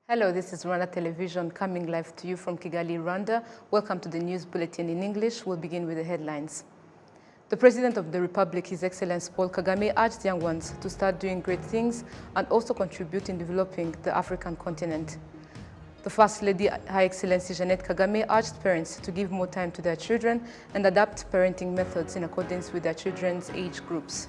Hello, this is Rwanda Television coming live to you from Kigali, Rwanda. Welcome to the news bulletin in English. We'll begin with the headlines. The President of the Republic, His Excellency Paul Kagame, urged young ones to start doing great things and also contribute in developing the African continent. The First Lady, Her Excellency Jeannette Kagame, urged parents to give more time to their children and adapt parenting methods in accordance with their children's age groups.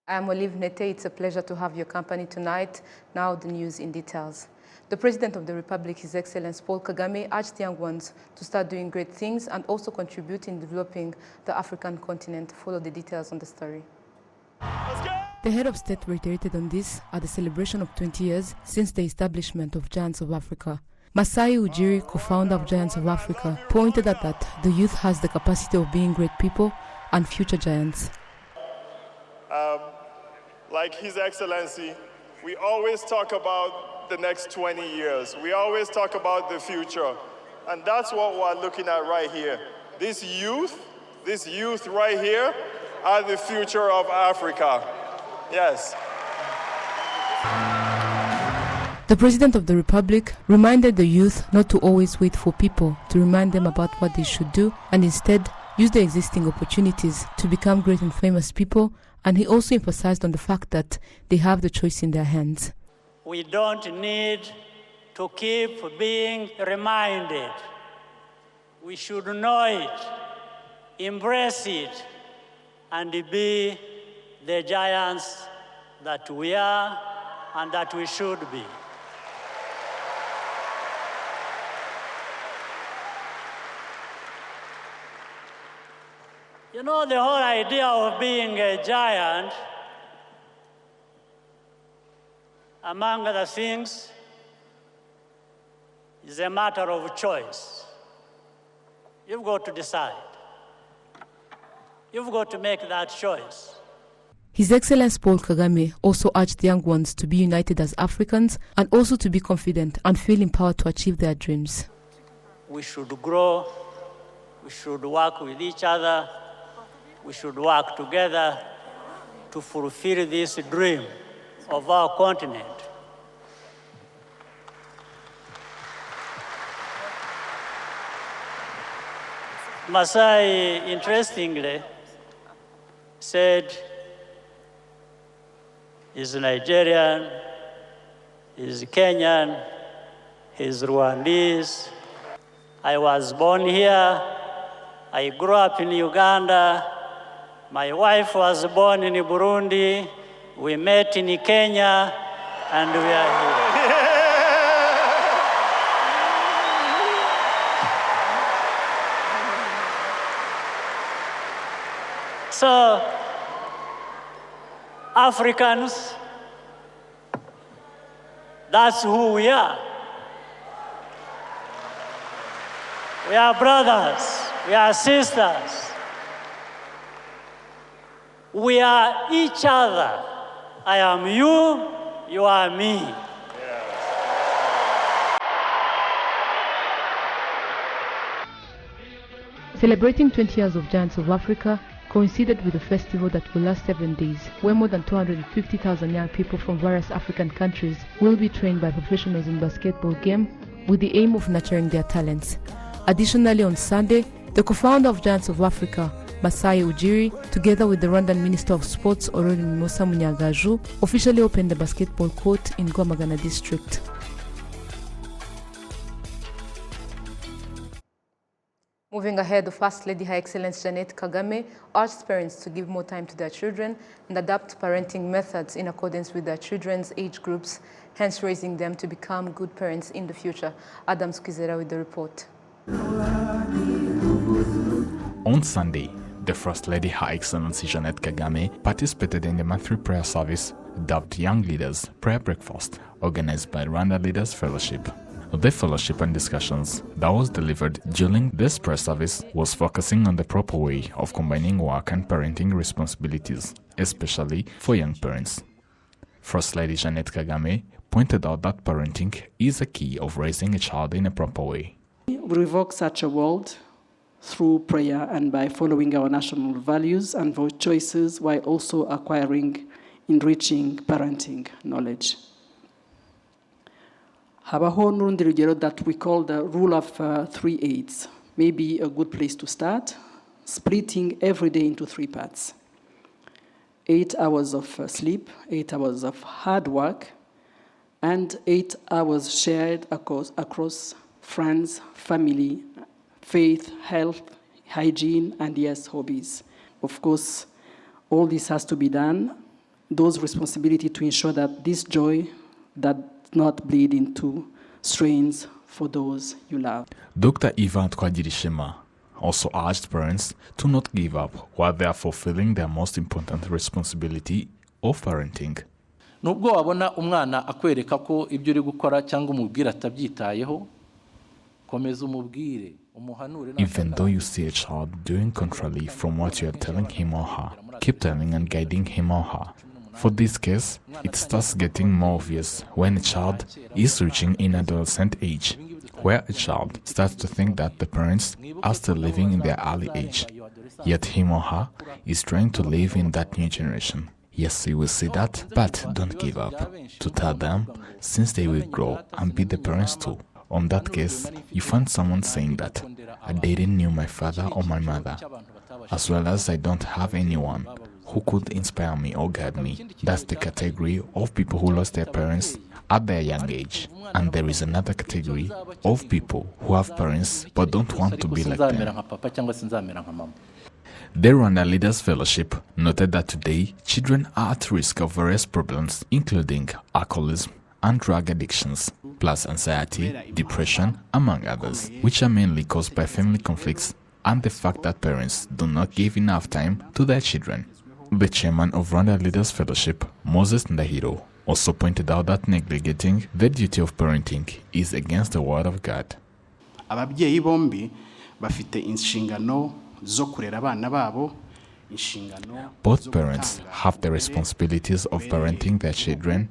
I am Olive Nete. It's a pleasure to have your company tonight. Now the news in details. The President of the Republic, His Excellency Paul Kagame, urged young ones to start doing great things and also contribute in developing the African continent. Follow the details on the story. The head of state reiterated on this at the celebration of 20 years since the establishment of Giants of Africa. Masai Ujiri, co-founder of Giants of Africa, pointed out that the youth has the capacity of being great people and future giants. Like His Excellency, we always talk about the next 20 years. We always talk about the future. And that's what we're looking at right here. This youth right here are the future of Africa. Yes. The President of the Republic reminded the youth not to always wait for people to remind them about what they should do and instead use the existing opportunities to become great and famous people. And he also emphasized on the fact that they have the choice in their hands. We don't need to keep being reminded. We should know it, embrace it, and be the giants that we are and that we should be. You know, the whole idea of being a giant, among other things, is a matter of choice. You've got to decide. You've got to make that choice. His Excellency Paul Kagame also urged young ones to be united as Africans and also to be confident and feel empowered to achieve their dreams. We should grow. We should work with each other. We should work together to fulfill this dream of our continent. Masai, interestingly, said he's Nigerian, he's Kenyan, he's Rwandese. I was born here. I grew up in Uganda. My wife was born in Burundi. We met in Kenya, and we are here. So, Africans, that's who we are. We are brothers, we are sisters. We are each other. I am you, you are me. Celebrating 20 years of Giants of Africa coincided with a festival that will last 7 days, where more than 250,000 young people from various African countries will be trained by professionals in basketball game with the aim of nurturing their talents. Additionally, on Sunday, the co-founder of Giants of Africa, Masai Ujiri, together with the Rwandan Minister of Sports, Aurore Mimosa Munyagaju, officially opened the basketball court in Rwamagana district. Moving ahead, the First Lady, Her Excellency Jeannette Kagame, urged parents to give more time to their children and adapt parenting methods in accordance with their children's age groups, hence raising them to become good parents in the future. Adam Skizera with the report. On Sunday, the First Lady, Her Excellency Jeannette Kagame, participated in the monthly prayer service dubbed Young Leaders Prayer Breakfast, organized by Rwanda Leaders Fellowship. The fellowship and discussions that was delivered during this prayer service was focusing on the proper way of combining work and parenting responsibilities, especially for young parents. First Lady Jeannette Kagame pointed out that parenting is a key of raising a child in a proper way. We evoke such a world through prayer and by following our national values and voice choices while also acquiring enriching parenting knowledge. Habaho n'urundi rugero that we call the rule of 3 8s. Maybe a good place to start, splitting every day into 3 parts. 8 hours of sleep, 8 hours of hard work, and 8 hours shared across friends, family, faith, health, hygiene, and yes, hobbies. Of course, all this has to be done, those responsibility to ensure that this joy does not bleed into strains for those you love. Dr. Ivan Twagirishema also urged parents to not give up while they are fulfilling their most important responsibility of parenting. Nubwo wabona umwana akwereka ko ibyo uri gukora cyangwa umubwira atabyitayeho, komeza umubwire. Even though you see a child doing contrary from what you are telling him or her, keep telling and guiding him or her. For this case, it starts getting more obvious when a child is reaching in adolescent age, where a child starts to think that the parents are still living in their early age, yet him or her is trying to live in that new generation. Yes, you will see that, but don't give up. To tell them, since they will grow and be the parents too. On that case, you find someone saying that, I didn't knew my father or my mother, as well as I don't have anyone who could inspire me or guide me. That's the category of people who lost their parents at their young age. And there is another category of people who have parents but don't want to be like them. The Rwanda Leaders Fellowship noted that today, children are at risk of various problems, including alcoholism and drug addictions, plus anxiety, depression, among others, which are mainly caused by family conflicts and the fact that parents do not give enough time to their children. The chairman of Rwanda Leaders Fellowship, Moses Ndahiro, also pointed out that neglecting the duty of parenting is against the word of God. Ababyeyi bombi bafite inshingano zo kurera abana babo. Both parents have the responsibilities of parenting their children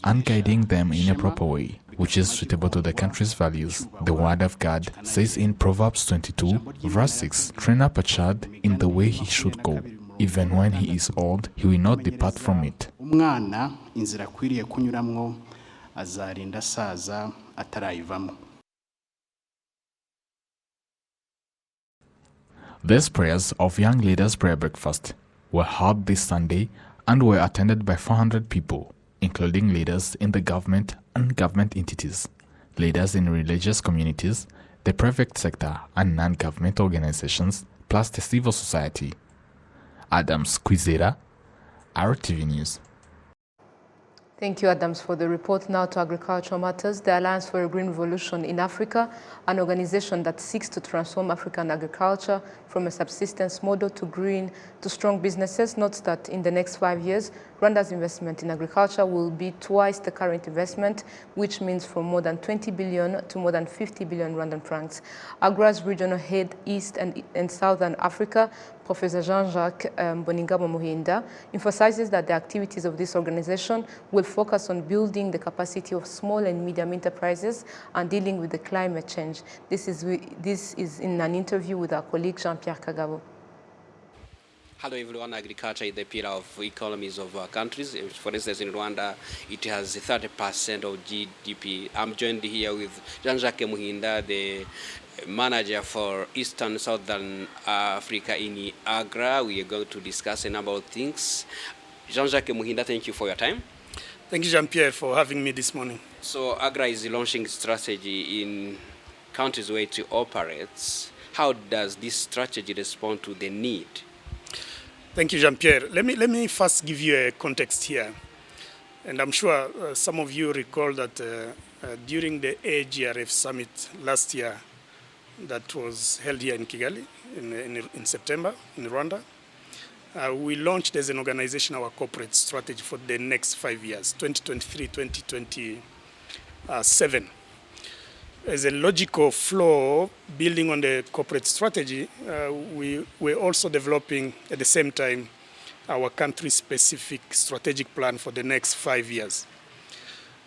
and guiding them in a proper way, which is suitable to the country's values. The word of God says in Proverbs 22, verse 6, train up a child in the way he should go. Even when he is old, he will not depart from it. Umwana inzira akwiriye kunyuramwo azarinda asaza atarayivamo. These prayers of Young Leaders Prayer Breakfast were held this Sunday and were attended by 400 people, including leaders in the government and government entities, leaders in religious communities, the private sector and non-government organizations, plus the civil society. Adams Kwizera, RTV News. Thank you, Adams, for the report. Now to Agricultural Matters. The Alliance for a Green Revolution in Africa, an organization that seeks to transform African agriculture from a subsistence model to green to strong businesses, notes that in the next 5 years, Rwanda's investment in agriculture will be twice the current investment, which means from more than 20 billion to more than 50 billion Rwandan francs. AGRA's regional head, East and Southern Africa, Professor Jean-Jacques Boningabo Muhinda, emphasizes that the activities of this organization will focus on building the capacity of small and medium enterprises and dealing with the climate change. This is in an interview with our colleague Jean-Pierre Kagabo. Hello everyone, agriculture is the pillar of economies of our countries. For instance, in Rwanda, it has 30% of GDP. I'm joined here with Jean-Jacques Muhinda, the manager for Eastern Southern Africa in AGRA. We are going to discuss a number of things. Jean-Jacques Muhinda, thank you for your time. Thank you, Jean-Pierre, for having me this morning. So AGRA is launching strategy in countries where it operates. How does this strategy respond to the need? Thank you, Jean-Pierre. Let me first give you a context here. And I'm sure some of you recall that during the AGRF summit last year that was held here in Kigali in September in Rwanda, we launched as an organization our corporate strategy for the next 5 years, 2023-2027. As a logical flow, building on the corporate strategy, we're also developing at the same time our country-specific strategic plan for the next 5 years.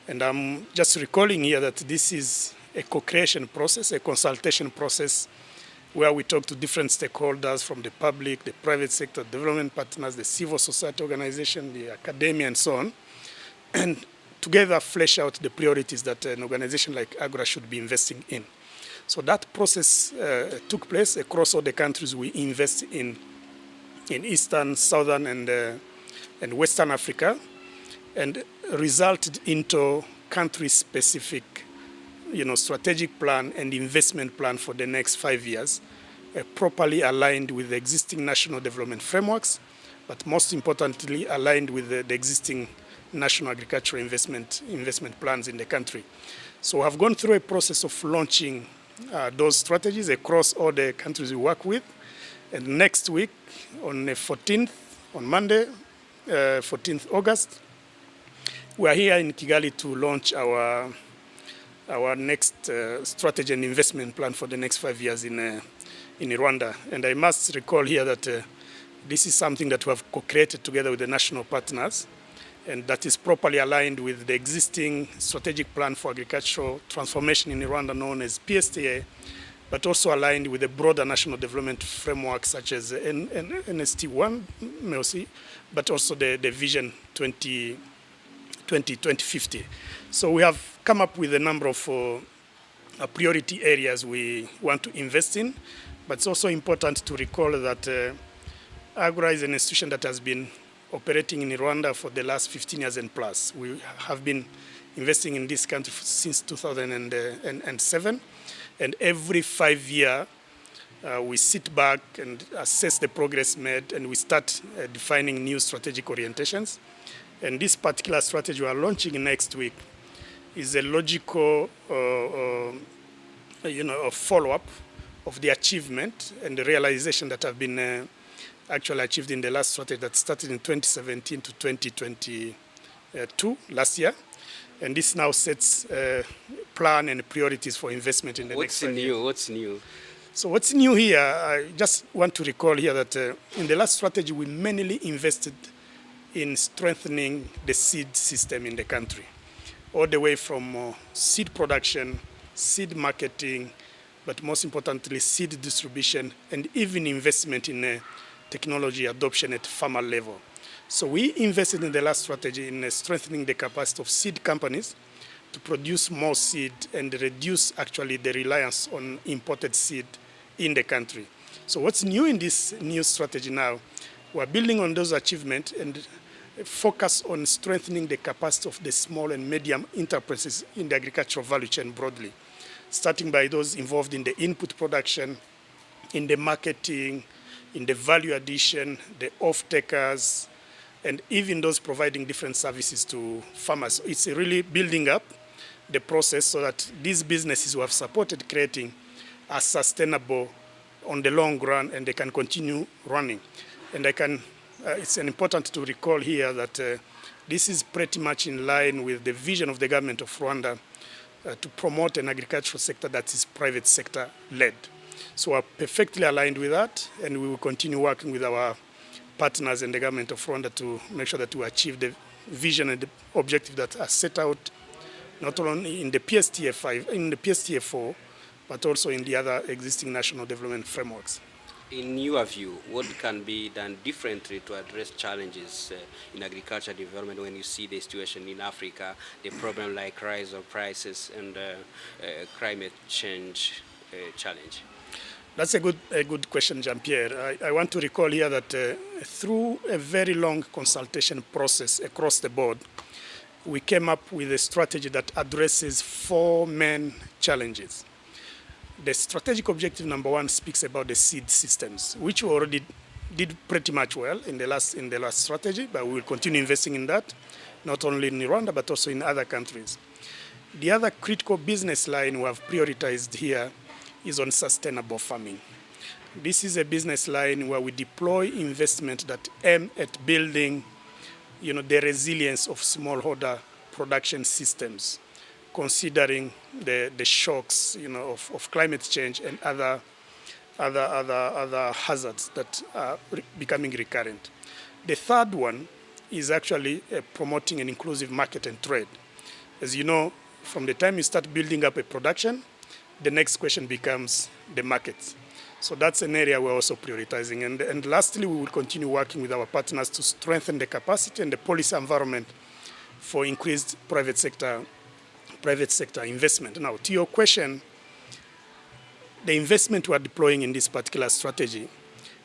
And I'm just recalling here that this is a co-creation process, a consultation process where we talk to different stakeholders from the public, the private sector, development partners, the civil society organization, the academia, and so on, and together flesh out the priorities that an organization like AGRA should be investing in. So that process took place across all the countries we invest in Eastern, Southern, and Western Africa, and resulted into country-specific, strategic plan and investment plan for the next 5 years, properly aligned with the existing national development frameworks, but most importantly, aligned with the existing national agricultural investment plans in the country. So I've gone through a process of launching those strategies across all the countries we work with. And next week, on the 14th, on Monday, 14th August, we are here in Kigali to launch our next strategy and investment plan for the next 5 years in Rwanda. And I must recall here that this is something that we have co-created together with the national partners, and that is properly aligned with the existing strategic plan for agricultural transformation in Rwanda known as PSTA, but also aligned with the broader national development framework such as NST1, MEOC, but also the Vision 2050. So we have come up with a number of priority areas we want to invest in, but it's also important to recall that AGRA is an institution that has been operating in Rwanda for the last 15 years and plus. We have been investing in this country since 2007, and every 5 years we sit back and assess the progress made, and we start defining new strategic orientations. And this particular strategy we are launching next week is a logical a follow-up of the achievement and the realization that have been actually achieved in the last strategy that started in 2017 to 2022, last year. And this now sets plan and priorities for investment in the next 5 years. What's new? So what's new here, I just want to recall here that in the last strategy, we mainly invested in strengthening the seed system in the country, all the way from seed production, seed marketing, but most importantly, seed distribution, and even investment in technology adoption at farmer level. So we invested in the last strategy in strengthening the capacity of seed companies to produce more seed and reduce actually the reliance on imported seed in the country. So what's new in this new strategy now, we're building on those achievements and focus on strengthening the capacity of the small and medium enterprises in the agricultural value chain broadly, starting by those involved in the input production, in the marketing, in the value addition, the off-takers, and even those providing different services to farmers. It's really building up the process so that these businesses who have supported creating are sustainable on the long run and they can continue running. And it's important to recall here that this is pretty much in line with the vision of the government of Rwanda to promote an agricultural sector that is private sector led. So we're perfectly aligned with that, and we will continue working with our partners and the government of Rwanda to make sure that we achieve the vision and the objective that are set out not only in the PSTA 5, in the PSTA 4, but also in the other existing national development frameworks. In your view, what can be done differently to address challenges in agriculture development when you see the situation in Africa, the problem like rise of prices and climate change challenge? That's a good question, Jean-Pierre. I want to recall here that through a very long consultation process across the board, we came up with a strategy that addresses 4 main challenges. The strategic objective number 1 speaks about the seed systems, which we already did pretty much well in the last strategy, but we will continue investing in that, not only in Rwanda, but also in other countries. The other critical business line we have prioritized here is on sustainable farming. This is a business line where we deploy investment that aim at building, the resilience of smallholder production systems, considering the shocks, of climate change and other hazards that are becoming recurrent. The third one is actually promoting an inclusive market and trade. As you know, from the time you start building up a production, the next question becomes the market. So that's an area we're also prioritizing. And lastly, we will continue working with our partners to strengthen the capacity and the policy environment for increased private sector investment. Now, to your question, the investment we are deploying in this particular strategy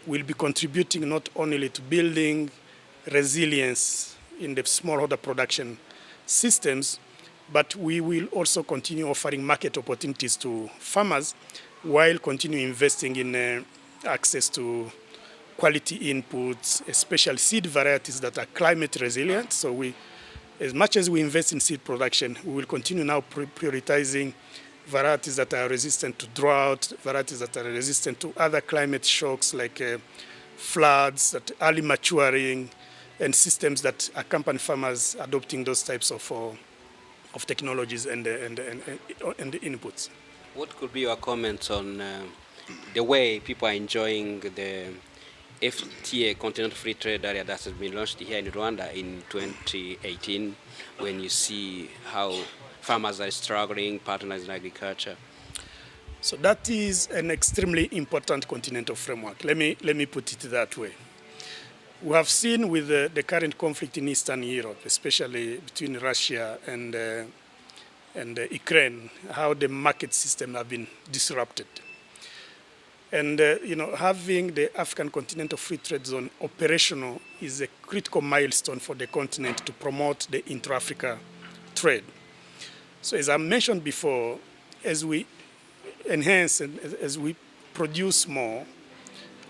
will be contributing not only to building resilience in the smallholder production systems, but we will also continue offering market opportunities to farmers while continue investing in access to quality inputs, especially seed varieties that are climate resilient. So we, as much as we invest in seed production, we will continue now prioritizing varieties that are resistant to drought, varieties that are resistant to other climate shocks like floods, that early maturing, and systems that accompany farmers adopting those types of technologies and inputs. What could be your comments on the way people are enjoying the FTA, Continental Free Trade Area, that has been launched here in Rwanda in 2018, when you see how farmers are struggling, partners in agriculture? So that is an extremely important continental framework. Let me put it that way. We have seen with the current conflict in Eastern Europe, especially between Russia and Ukraine, how the market system have been disrupted. And having the African Continental Free Trade Zone operational is a critical milestone for the continent to promote the intra-Africa trade. So as I mentioned before, as we enhance and as we produce more,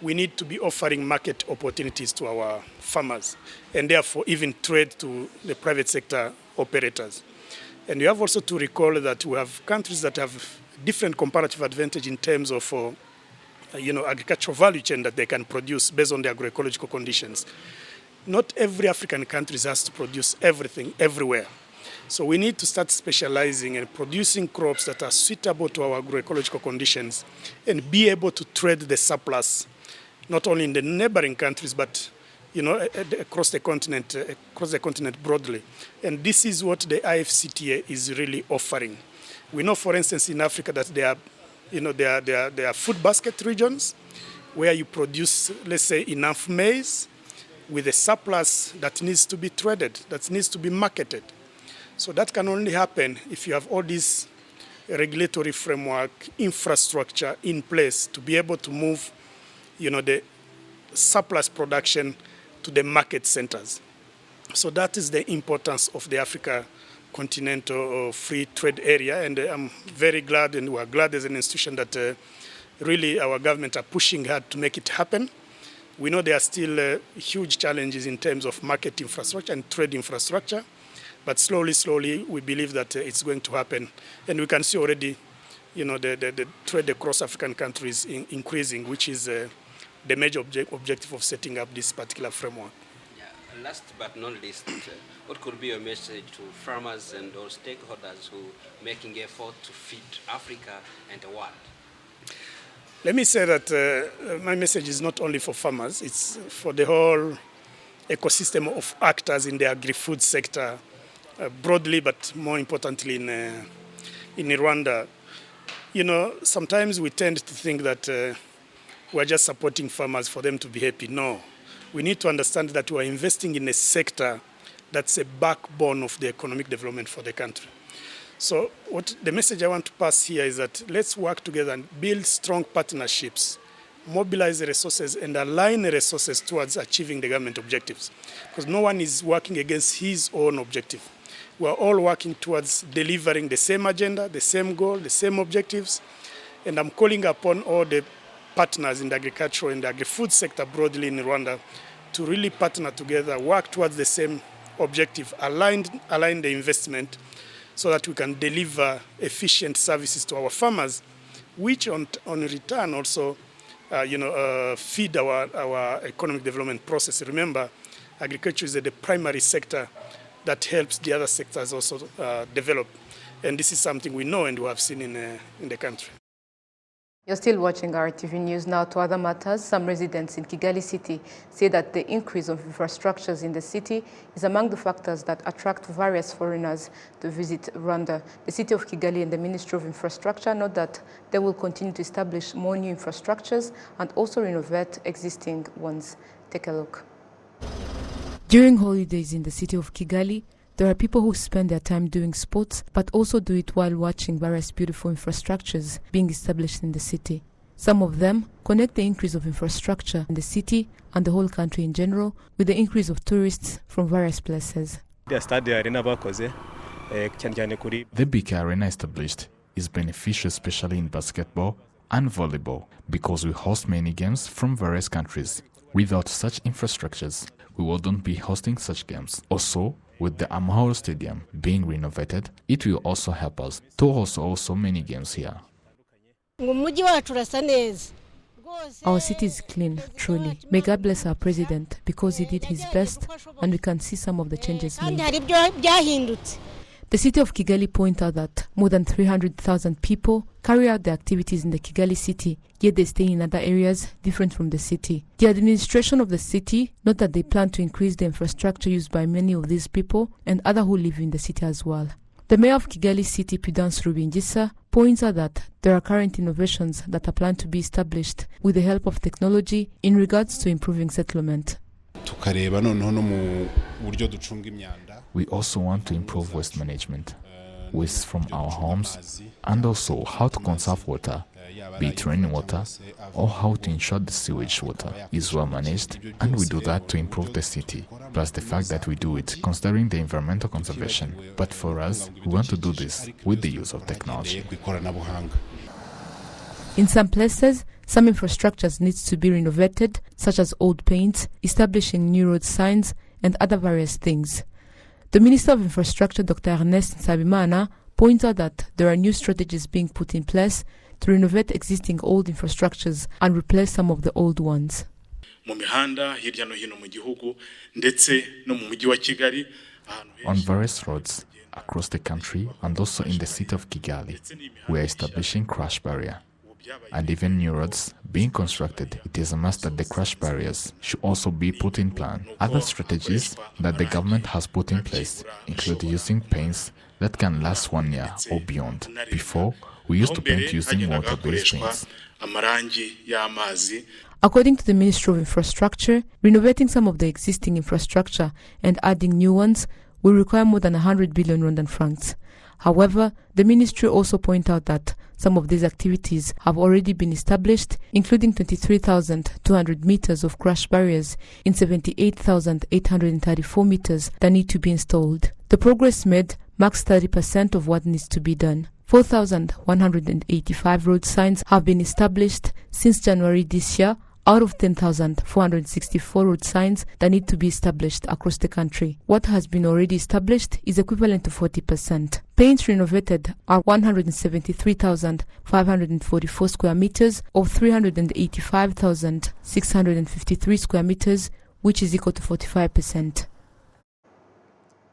we need to be offering market opportunities to our farmers and therefore even trade to the private sector operators. And you have also to recall that we have countries that have different comparative advantage in terms of agricultural value chain that they can produce based on the agroecological conditions. Not every African country has to produce everything everywhere. So we need to start specializing and producing crops that are suitable to our agroecological conditions and be able to trade the surplus, not only in the neighboring countries, but across the continent broadly. And this is what the IFCTA is really offering. We know, for instance, in Africa that there are food basket regions where you produce, let's say, enough maize with a surplus that needs to be traded, that needs to be marketed. So that can only happen if you have all this regulatory framework, infrastructure in place to be able to move, the surplus production to the market centers. So that is the importance of the Africa Continental Free Trade Area, and I'm very glad, and we are glad as an institution that really our government are pushing hard to make it happen. We know there are still huge challenges in terms of market infrastructure and trade infrastructure, but slowly, we believe that it's going to happen. And we can see already, the trade across African countries increasing, which is the major objective of setting up this particular framework. Yeah. Last but not least, what could be your message to farmers and all stakeholders who are making effort to feed Africa and the world? Let me say that my message is not only for farmers, it's for the whole ecosystem of actors in the agri-food sector, broadly, but more importantly in Rwanda. Sometimes we tend to think that we're just supporting farmers for them to be happy. No, we need to understand that we're investing in a sector that's a backbone of the economic development for the country. So the message I want to pass here is that let's work together and build strong partnerships, mobilize the resources and align the resources towards achieving the government objectives. Because no one is working against his own objective. We're all working towards delivering the same agenda, the same goal, the same objectives. And I'm calling upon all the partners in the agricultural and the agri-food sector broadly in Rwanda to really partner together, work towards the same objective, align the investment so that we can deliver efficient services to our farmers, which on return also feed our economic development process. Remember, agriculture is the primary sector that helps the other sectors also develop. And this is something we know and we have seen in the country. You're still watching RTV News. Now to other matters. Some residents in Kigali City say that the increase of infrastructures in the city is among the factors that attract various foreigners to visit Rwanda. The city of Kigali and the Ministry of Infrastructure note that they will continue to establish more new infrastructures and also renovate existing ones. Take a look. During holidays in the city of Kigali, there are people who spend their time doing sports, but also do it while watching various beautiful infrastructures being established in the city. Some of them connect the increase of infrastructure in the city and the whole country in general with the increase of tourists from various places. The big arena established is beneficial especially in basketball and volleyball because we host many games from various countries. Without such infrastructures, we wouldn't be hosting such games. Also, with the Amahoro Stadium being renovated, it will also help us to host also many games here. Our city is clean, truly. May God bless our president because he did his best and we can see some of the changes made. The city of Kigali points out that more than 300,000 people carry out their activities in the Kigali city, yet they stay in other areas different from the city. The administration of the city note that they plan to increase the infrastructure used by many of these people and others who live in the city as well. The mayor of Kigali City, Prudence Rubingisa, points out that there are current innovations that are planned to be established with the help of technology in regards to improving settlement. We also want to improve waste management, waste from our homes, and also how to conserve water, be it rainwater, or how to ensure the sewage water is well managed, and we do that to improve the city, plus the fact that we do it considering the environmental conservation. But for us, we want to do this with the use of technology. In some places, some infrastructures needs to be renovated, such as old paints, establishing new road signs, and other various things. The Minister of Infrastructure, Dr. Ernest Nsabimana, points out that there are new strategies being put in place to renovate existing old infrastructures and replace some of the old ones. On various roads across the country and also in the city of Kigali, we are establishing crash barrier. And even new roads being constructed, it is a must that the crash barriers should also be put in plan. Other strategies that the government has put in place include using paints that can last 1 year or beyond. Before, we used to paint using water-based paints. According to the Ministry of Infrastructure, renovating some of the existing infrastructure and adding new ones will require more than 100 billion Rwandan francs. However, the ministry also points out that some of these activities have already been established, including 23,200 meters of crash barriers in 78,834 meters that need to be installed. The progress made marks 30% of what needs to be done. 4,185 road signs have been established since January this year, out of 10,464 road signs that need to be established across the country. What has been already established is equivalent to 40%. Paints renovated are 173,544 square meters of 385,653 square meters, which is equal to 45%.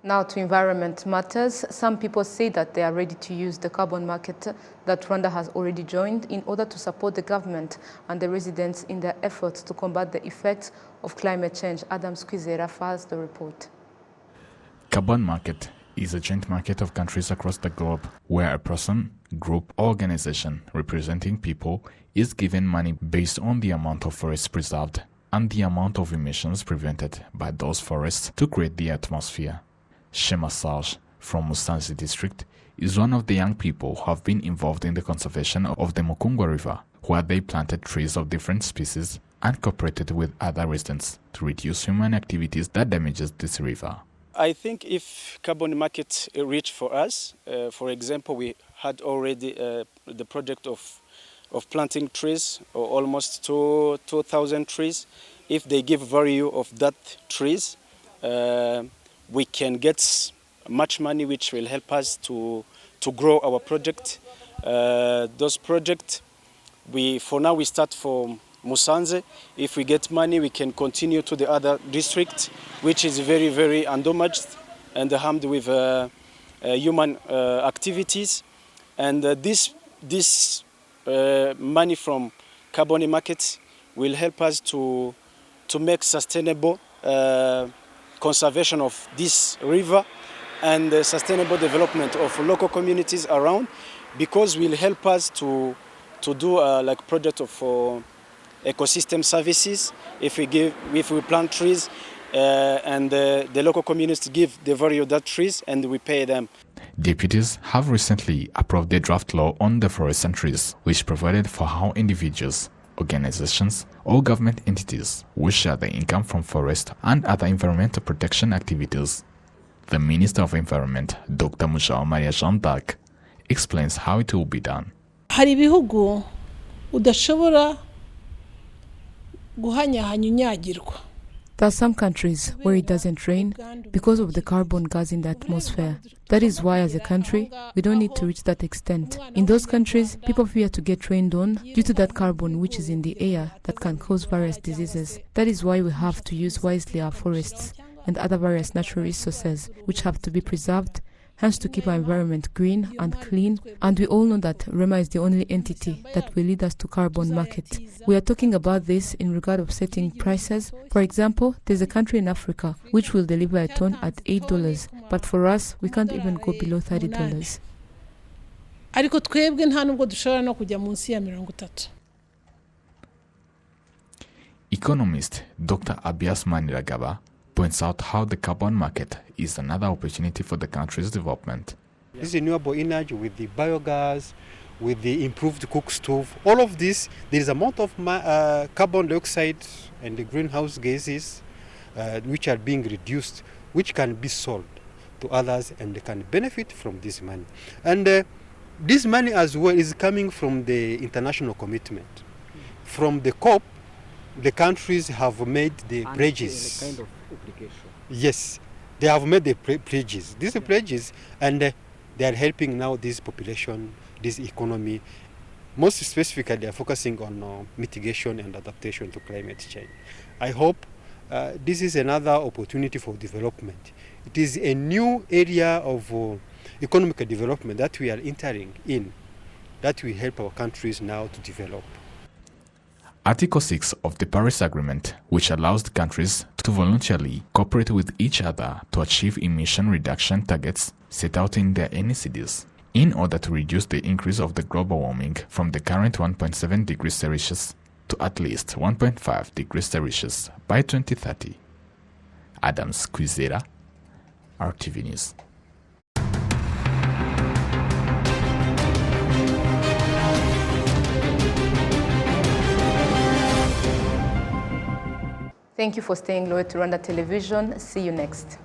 Now to environment matters. Some people say that they are ready to use the carbon market that Rwanda has already joined in order to support the government and the residents in their efforts to combat the effects of climate change. Adam Squizera files the report. Carbon market is a joint market of countries across the globe where a person, group, or organization representing people is given money based on the amount of forests preserved and the amount of emissions prevented by those forests to create the atmosphere. Shema Sarge from Musanze district is one of the young people who have been involved in the conservation of the Mukungwa River, where they planted trees of different species and cooperated with other residents to reduce human activities that damages this river. I think if carbon market reach for us, for example, we had already the project of planting trees, or almost 2,000 trees. If they give value of that trees, we can get much money which will help us to grow our project. Those projects, for now we start from Musanze. If we get money, we can continue to the other district, which is very, very undamaged and harmed with human activities. And this money from carbon markets will help us to make sustainable conservation of this river and the sustainable development of local communities around, because will help us to do like project of ecosystem services. If we plant trees and the local communities give the value of that trees and we pay them. Deputies have recently approved the draft law on the forest and trees, which provided for how individuals, organizations, or government entities will share the income from forest and other environmental protection activities. The Minister of Environment, Dr. Maria Jean d'Arc, explains how it will be done. Hari ibihugu udashobora guhanyahanya unyagirwa. There are some countries where it doesn't rain because of the carbon gas in the atmosphere. That is why, as a country, we don't need to reach that extent. In those countries, people fear to get rained on due to that carbon which is in the air that can cause various diseases. That is why we have to use wisely our forests and other various natural resources which have to be preserved, hence to keep our environment green and clean. And we all know that REMA is the only entity that will lead us to carbon market. We are talking about this in regard of setting prices. For example, there's a country in Africa which will deliver a ton at $8, but for us, we can't even go below $30. Ariko twebwe nta nubwo dushobora no kujya munsi ya 30. Economist Dr. Abias Maniragaba points out how the carbon market is another opportunity for the country's development. This renewable energy with the biogas, with the improved cook stove, all of this, there is a amount of carbon dioxide and the greenhouse gases which are being reduced, which can be sold to others and they can benefit from this money. And this money as well is coming from the international commitment. From the COP, the countries have made the pledges. Kind of obligation. Yes, they have made the pledges. These pledges, and they are helping now this population, this economy. Most specifically, they are focusing on mitigation and adaptation to climate change. I hope this is another opportunity for development. It is a new area of economic development that we are entering in, that will help our countries now to develop. Article 6 of the Paris Agreement, which allows the countries to voluntarily cooperate with each other to achieve emission reduction targets set out in their NECDs, in order to reduce the increase of the global warming from the current 1.7 degrees Celsius to at least 1.5 degrees Celsius by 2030. Adams Kwizera, RTV News. Thank you for staying loyal to Rwanda Television. See you next.